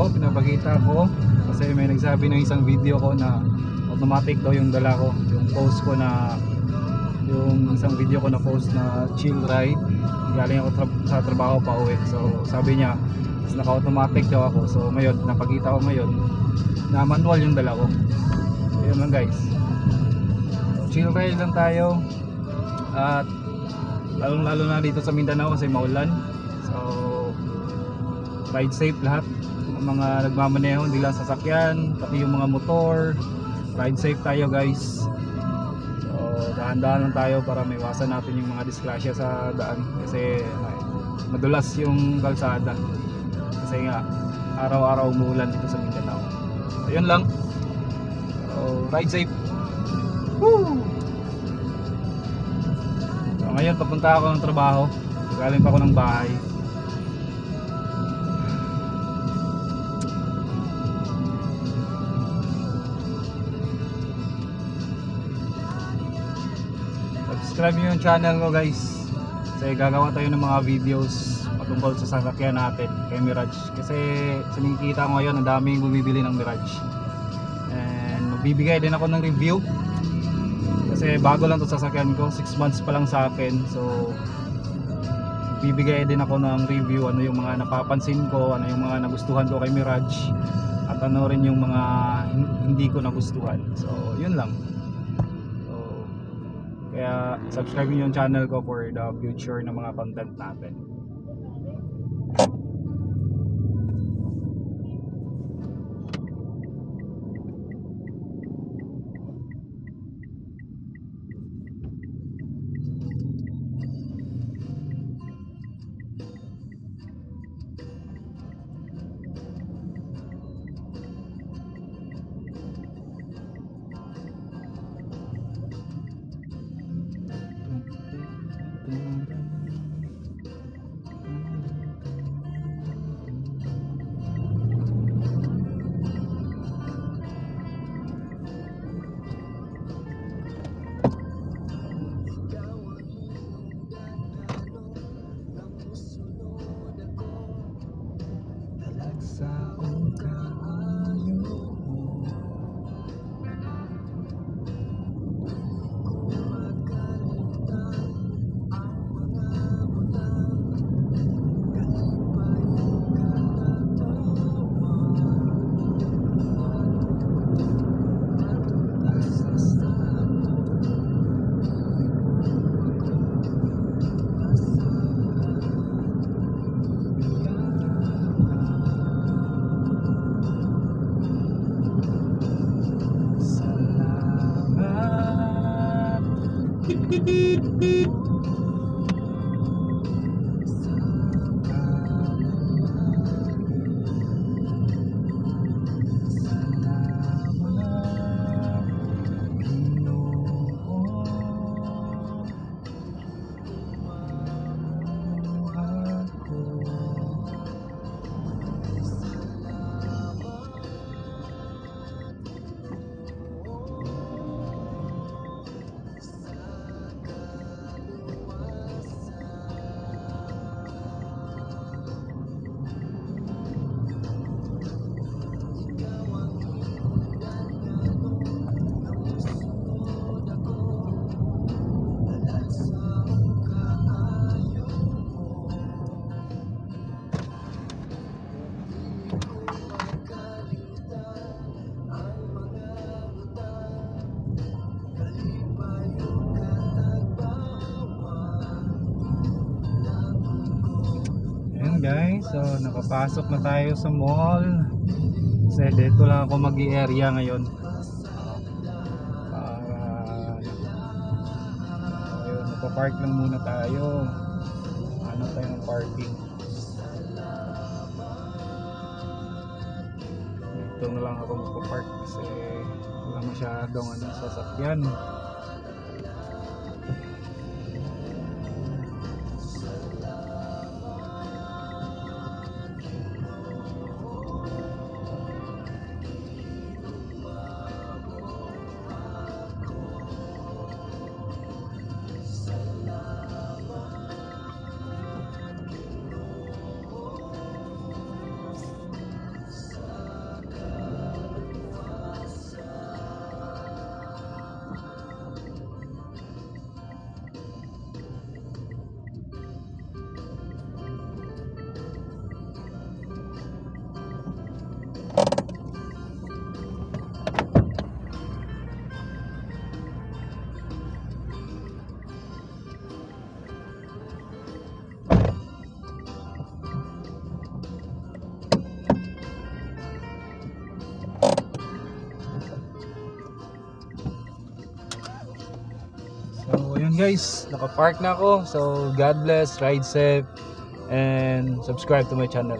Pinapakita ko kasi may nagsabi ng isang video ko na automatic daw yung dala ko, yung post ko na yung isang video ko na post na chill ride, galing ako sa trabaho pa uwi. So sabi niya naka automatic daw ako, so ngayon napakita ko ngayon na manual yung dala ko. So yun lang guys, so, chill ride lang tayo, at lalong lalo na dito sa Mindanao kasi maulan. So ride safe lahat, mga nagmamaneho, hindi lang sasakyan, pati yung mga motor, ride safe tayo guys. So dahan-dahan lang tayo para maiwasan natin yung mga disgrasya sa daan kasi madulas yung kalsada kasi nga araw-araw umuulan dito sa Mindanao. So yun lang, so ride safe. Woo! So ngayon papunta ako ng trabaho, galing pa ako ng bahay. Subscribe nyo yung channel ko guys, kasi gagawa tayo ng mga videos patungkol sa sasakyan natin kay Mirage, kasi sinikita ko ngayon ang daming bumibili ng Mirage, and magbibigay din ako ng review kasi bago lang to sasakyan ko, 6 months pa lang sa akin. So bibigay din ako ng review, ano yung mga napapansin ko, ano yung mga nagustuhan ko kay Mirage, at ano rin yung mga hindi ko nagustuhan. So yun lang. Kaya subscribe niyo yung channel ko for the future ng mga content natin. Ayan guys, so nakapasok na tayo sa mall. Kasi dito lang ako mag-i-area ngayon. Ayun, magpa-park lang muna tayo. Ano tayo ng parking. Dito na lang ako magpa-park kasi wala masyadong sasakyan. So yun guys, naka-park na ako. So God bless, ride safe, and subscribe to my channel.